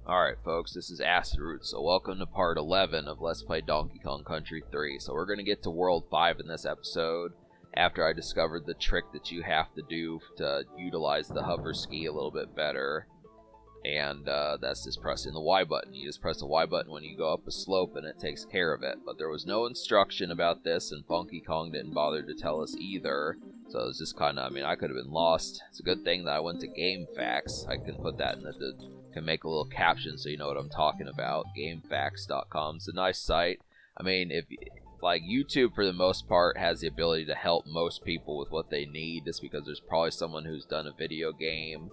Alright folks, this is Acid Root, so welcome to part 11 of Let's Play Donkey Kong Country 3. So we're going to get to World 5 in this episode, after I discovered the trick that you have to do to utilize the hover ski a little bit better. And that's just pressing the Y button. You just press the Y button when you go up a slope and it takes care of it. But there was no instruction about this, and Funky Kong didn't bother to tell us either. So it was just kind of, I could have been lost. It's a good thing that I went to GameFAQs. I can put that in can make a little caption so you know what I'm talking about. GameFAQs.com. It's a nice site. If like YouTube for the most part has the ability to help most people with what they need, just because there's probably someone who's done a video game,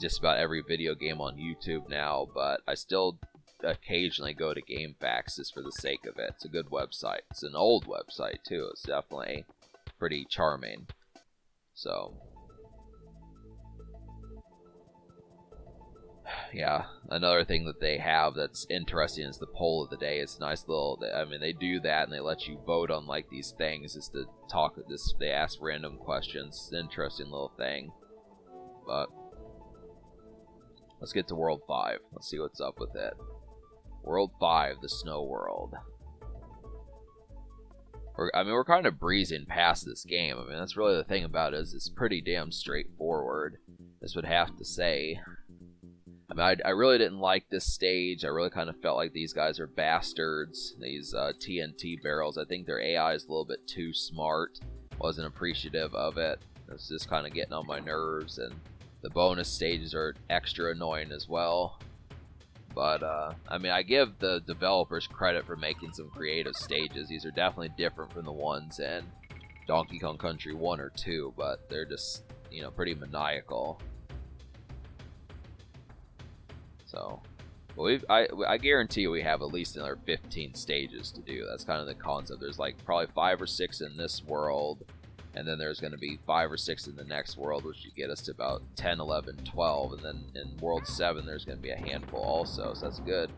just about every video game on YouTube now, but I still occasionally go to GameFAQs just for the sake of it. It's a good website. It's an old website too. It's definitely pretty charming. So yeah, another thing that they have that's interesting is the poll of the day. It's nice little, they do that and they let you vote on like these things just to talk. They ask random questions. It's an interesting little thing. But let's get to World 5. Let's see what's up with it. World 5, the Snow World. We're kind of breezing past this game. That's really the thing about it, is it's pretty damn straightforward. This would have to say. I really didn't like this stage. I really kind of felt like these guys are bastards. These TNT barrels. I think their AI is a little bit too smart. Wasn't appreciative of it. It's just kind of getting on my nerves, and the bonus stages are extra annoying as well. But, I give the developers credit for making some creative stages. These are definitely different from the ones in Donkey Kong Country 1 or 2, but they're just, pretty maniacal. So, I guarantee we have at least another 15 stages to do. That's kind of the concept. There's like probably 5 or 6 in this world, and then there's going to be 5 or 6 in the next world, which would get us to about 10, 11, 12. And then in World 7, there's going to be a handful also. So that's good.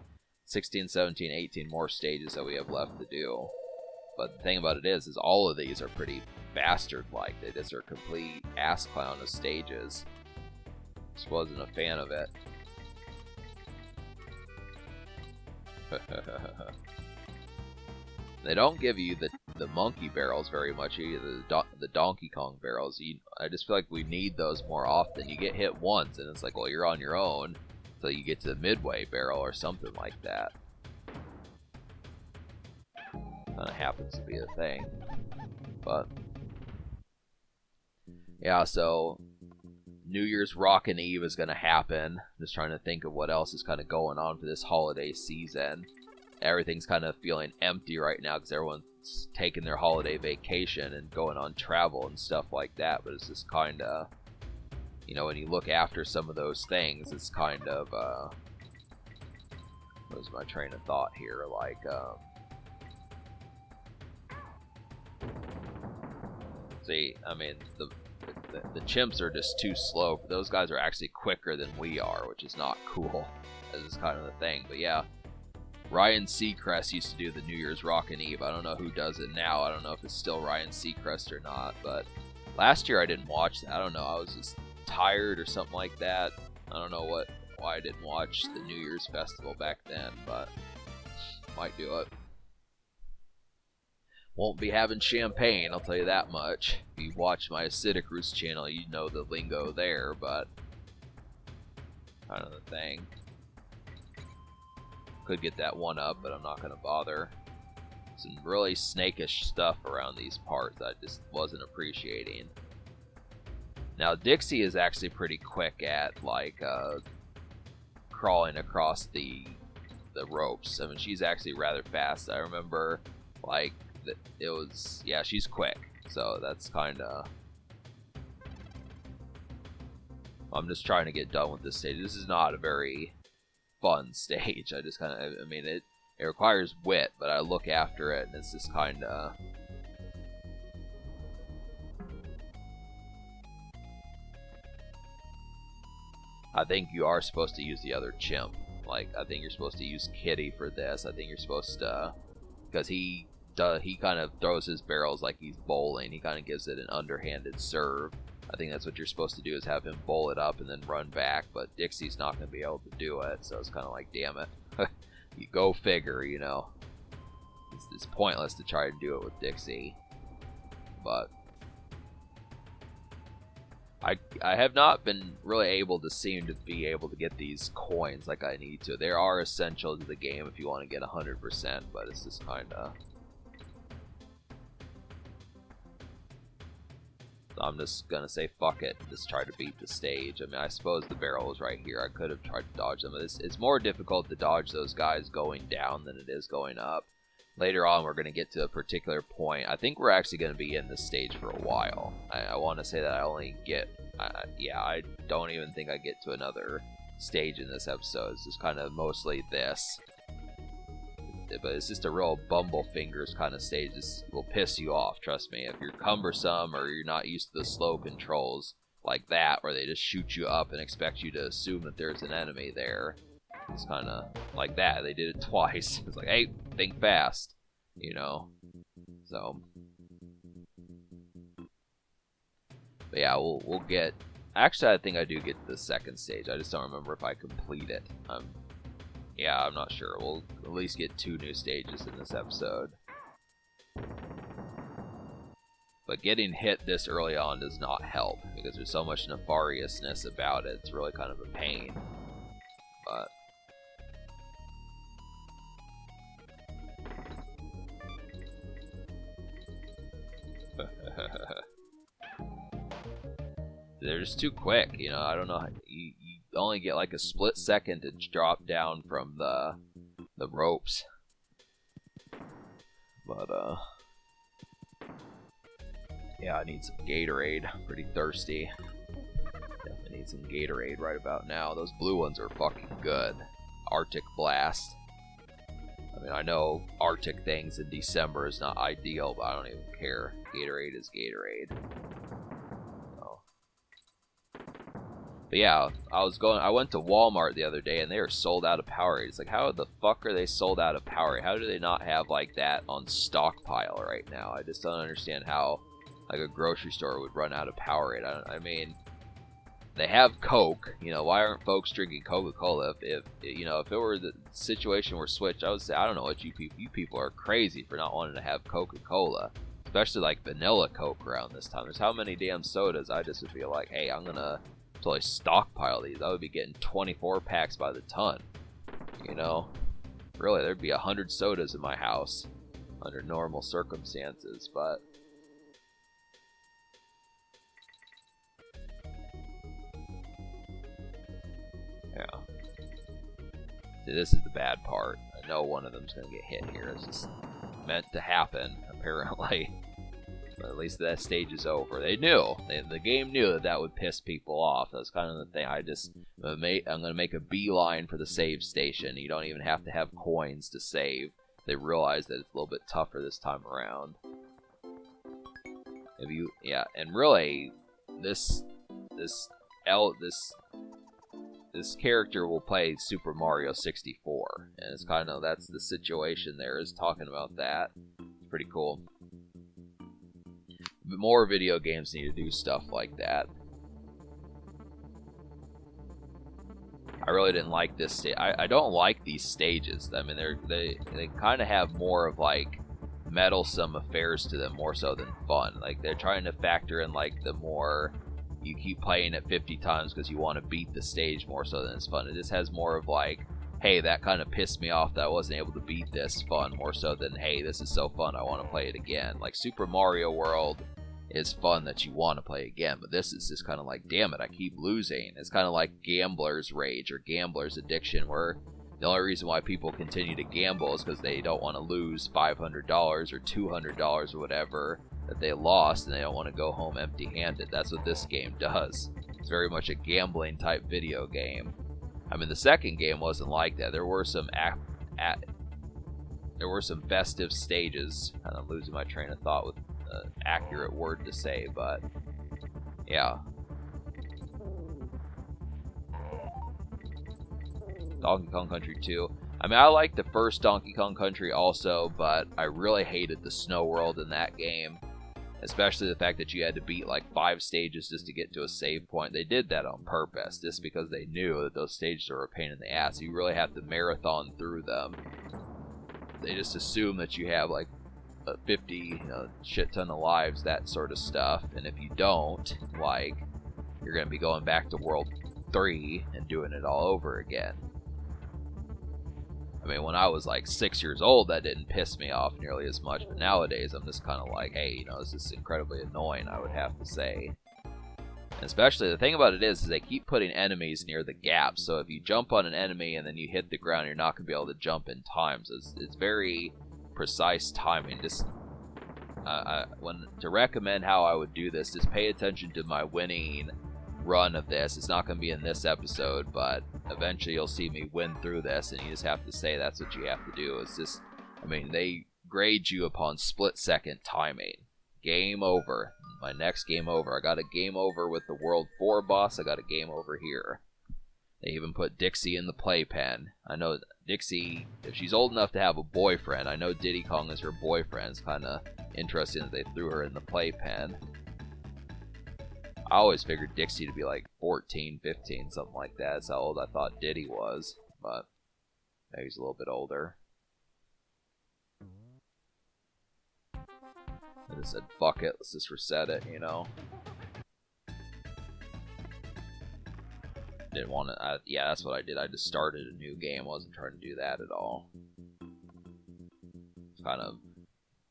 16, 17, 18 more stages that we have left to do. But the thing about it is all of these are pretty bastard-like. They just are complete ass clown of stages. Just wasn't a fan of it. They don't give you the monkey barrels very much either, the Donkey Kong barrels. I just feel like we need those more often. You get hit once and it's like, well, you're on your own until you get to the midway barrel or something like that. Kind of happens to be a thing. But yeah, so New Year's Rockin' Eve is going to happen. Just trying to think of what else is kind of going on for this holiday season. Everything's kind of feeling empty right now because everyone's taking their holiday vacation and going on travel and stuff like that. But it's just kind of, when you look after some of those things, it's kind of, what was my train of thought here? Like, see, the chimps are just too slow. Those guys are actually quicker than we are, which is not cool. This is kind of the thing. But yeah, Ryan Seacrest used to do the New Year's Rockin' Eve. I don't know who does it now. I don't know if it's still Ryan Seacrest or not. But last year I didn't watch that. I don't know. I was just tired or something like that. I don't know why I didn't watch the New Year's Festival back then, but might do it. Won't be having champagne, I'll tell you that much. If you watch my Acidic Roots channel, you know the lingo there, but kind of the thing. Could get that one up, but I'm not going to bother. Some really snakish stuff around these parts I just wasn't appreciating. Now, Dixie is actually pretty quick at, like, crawling across the ropes. She's actually rather fast. I remember, like, it was, yeah, she's quick. So that's kind of, I'm just trying to get done with this stage. This is not a very fun stage. I just kind of, it requires wit, but I look after it and it's just kind of, I think you are supposed to use the other chimp. Like, I think you're supposed to use Kitty for this. I think you're supposed to, because he kind of throws his barrels like he's bowling. He kind of gives it an underhanded serve. I think that's what you're supposed to do, is have him bowl it up and then run back, but Dixie's not going to be able to do it, so it's kind of like, damn it. You go figure, you know. It's pointless to try to do it with Dixie. But I have not been really able to seem to be able to get these coins like I need to. They are essential to the game if you want to get 100%, but it's just kind of... I'm just gonna say fuck it and just try to beat the stage. I mean, I suppose the barrel is right here. I could have tried to dodge them, but it's more difficult to dodge those guys going down than it is going up. Later on, we're gonna get to a particular point. I think we're actually gonna be in this stage for a while. I want to say that I only get, yeah, I don't even think I get to another stage in this episode. It's just kind of mostly this. But it's just a real bumble fingers kind of stage. This will piss you off, trust me. If you're cumbersome or you're not used to the slow controls like that, where they just shoot you up and expect you to assume that there's an enemy there, it's kind of like that. They did it twice. It's like, hey, think fast, you know. So, but yeah, we'll get. Actually, I think I do get to the second stage. I just don't remember if I complete it. Yeah, I'm not sure. We'll at least get 2 new stages in this episode. But getting hit this early on does not help, because there's so much nefariousness about it. It's really kind of a pain. But they're just too quick, you know. I don't know. You only get like a split second to drop down from the ropes. But yeah, I need some Gatorade. I'm pretty thirsty. Definitely need some Gatorade right about now. Those blue ones are fucking good. Arctic Blast. I mean, I know Arctic things in December is not ideal, but I don't even care. Gatorade is Gatorade. But yeah, I went to Walmart the other day and they are sold out of Powerade. It's like, how the fuck are they sold out of Powerade? How do they not have like that on stockpile right now? I just don't understand how like a grocery store would run out of Powerade. I mean, they have Coke. You know, why aren't folks drinking Coca-Cola? If you know, if it were the situation were switched, I would say, I don't know what you people are crazy for not wanting to have Coca-Cola, especially like vanilla Coke around this time. There's how many damn sodas. I just would feel like, hey, I'm gonna totally stockpile these. I would be getting 24 packs by the ton. You know, really, there'd be 100 sodas in my house under normal circumstances, but yeah. See, this is the bad part. I know one of them's gonna get hit here. It's just meant to happen, apparently. But at least that stage is over. They knew. The game knew that would piss people off. That's kind of the thing. I'm gonna make a beeline for the save station. You don't even have to have coins to save. They realize that it's a little bit tougher this time around. And really, this character will play Super Mario 64, and it's kind of, that's the situation there, is talking about that. It's pretty cool. But more video games need to do stuff like that. I really didn't like this stage. I don't like these stages. I mean, they kind of have more of like meddlesome affairs to them more so than fun. Like, they're trying to factor in like the more you keep playing it 50 times because you want to beat the stage more so than it's fun. It just has more of like, hey, that kind of pissed me off that I wasn't able to beat this fun, more so than, hey, this is so fun, I want to play it again. Like, Super Mario World is fun that you want to play again, but this is just kind of like, damn it, I keep losing. It's kind of like gambler's rage or gambler's addiction, where the only reason why people continue to gamble is because they don't want to lose $500 or $200 or whatever that they lost, and they don't want to go home empty-handed. That's what this game does. It's very much a gambling type video game. I mean, the second game wasn't like that. There were some festive stages. Kind of losing my train of thought with an accurate word to say, but yeah. Donkey Kong Country 2. I mean, I liked the first Donkey Kong Country also, but I really hated the snow world in that game. Especially the fact that you had to beat like 5 stages just to get to a save point. They did that on purpose, just because they knew that those stages were a pain in the ass. You really have to marathon through them. They just assume that you have like 50 shit ton of lives, that sort of stuff. And if you don't, like, you're going to be going back to World 3 and doing it all over again. I mean, when I was like 6 years old, that didn't piss me off nearly as much, but nowadays I'm just kind of like, hey, this is incredibly annoying, I would have to say. And especially, the thing about it is they keep putting enemies near the gaps, so if you jump on an enemy and then you hit the ground, you're not going to be able to jump in time, so it's very precise timing. Just, to recommend how I would do this, just pay attention to my winning run of this. It's not going to be in this episode, but eventually you'll see me win through this, and you just have to say that's what you have to do. It's just, I mean, they grade you upon split-second timing. Game over. My next game over. I got a game over with the World 4 boss. I got a game over here. They even put Dixie in the playpen. I know Dixie, if she's old enough to have a boyfriend, I know Diddy Kong is her boyfriend. It's kind of interesting that they threw her in the playpen. I always figured Dixie to be like 14, 15, something like that. That's how old I thought Diddy was, but maybe he's a little bit older. I just said, fuck it, let's just reset it, Didn't want to, yeah, that's what I did. I just started a new game. I wasn't trying to do that at all. Kind of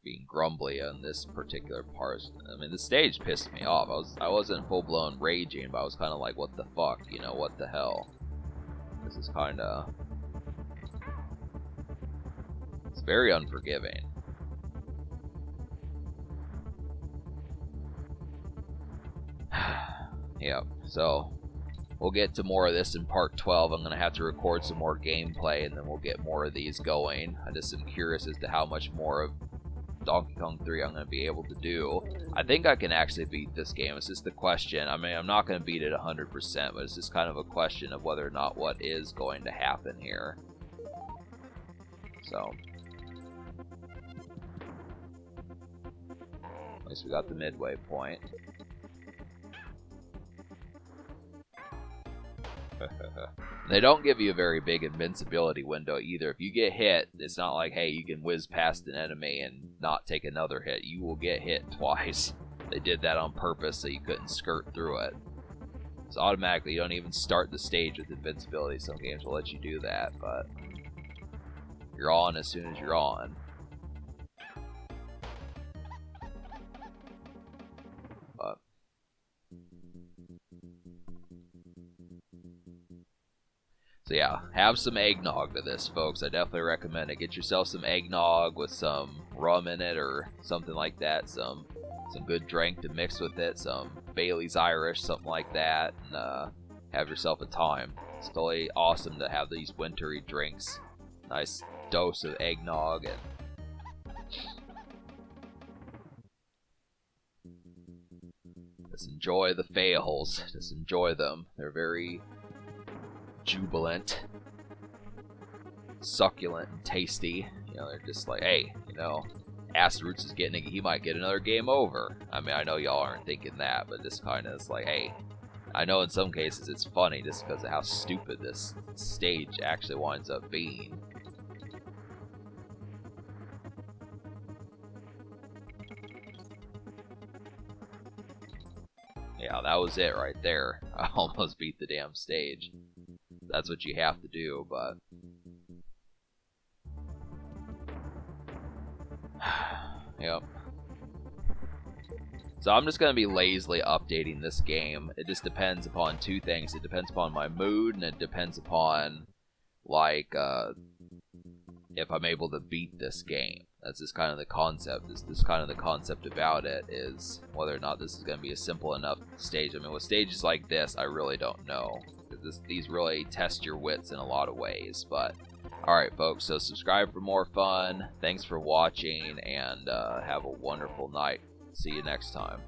being grumbly on this particular part. I mean, the stage pissed me off. I wasn't full-blown raging, but I was kind of like, what the fuck, what the hell? This is kind of... It's very unforgiving. Yep, so we'll get to more of this in part 12. I'm going to have to record some more gameplay, and then we'll get more of these going. I just am curious as to how much more of Donkey Kong 3 I'm going to be able to do. I think I can actually beat this game. It's just the question. I mean, I'm not going to beat it 100%, but it's just kind of a question of whether or not what is going to happen here. So, at least we got the midway point. They don't give you a very big invincibility window either. If you get hit, it's not like, hey, you can whiz past an enemy and not take another hit. You will get hit twice. They did that on purpose so you couldn't skirt through it. So automatically, you don't even start the stage with invincibility. Some games will let you do that, but you're on as soon as you're on. But so yeah, have some eggnog to this, folks. I definitely recommend it. Get yourself some eggnog with some rum in it or something like that. Some good drink to mix with it. Some Bailey's Irish, something like that. And have yourself a time. It's totally awesome to have these wintry drinks. Nice dose of eggnog and just enjoy the fails. Just enjoy them. They're very jubilant, succulent, and tasty. They're just like, hey, Acid Roots is he might get another game over. I mean, I know y'all aren't thinking that, but this kind of is like, hey, I know in some cases it's funny just because of how stupid this stage actually winds up being. Yeah, that was it right there. I almost beat the damn stage. That's what you have to do, but yep. So I'm just going to be lazily updating this game. It just depends upon two things. It depends upon my mood, and it depends upon, like, if I'm able to beat this game. That's just kind of the concept. This kind of the concept about it is whether or not this is going to be a simple enough stage. I mean, with stages like this, I really don't know. These really test your wits in a lot of ways, but alright folks, so subscribe for more fun. Thanks for watching, and have a wonderful night. See you next time.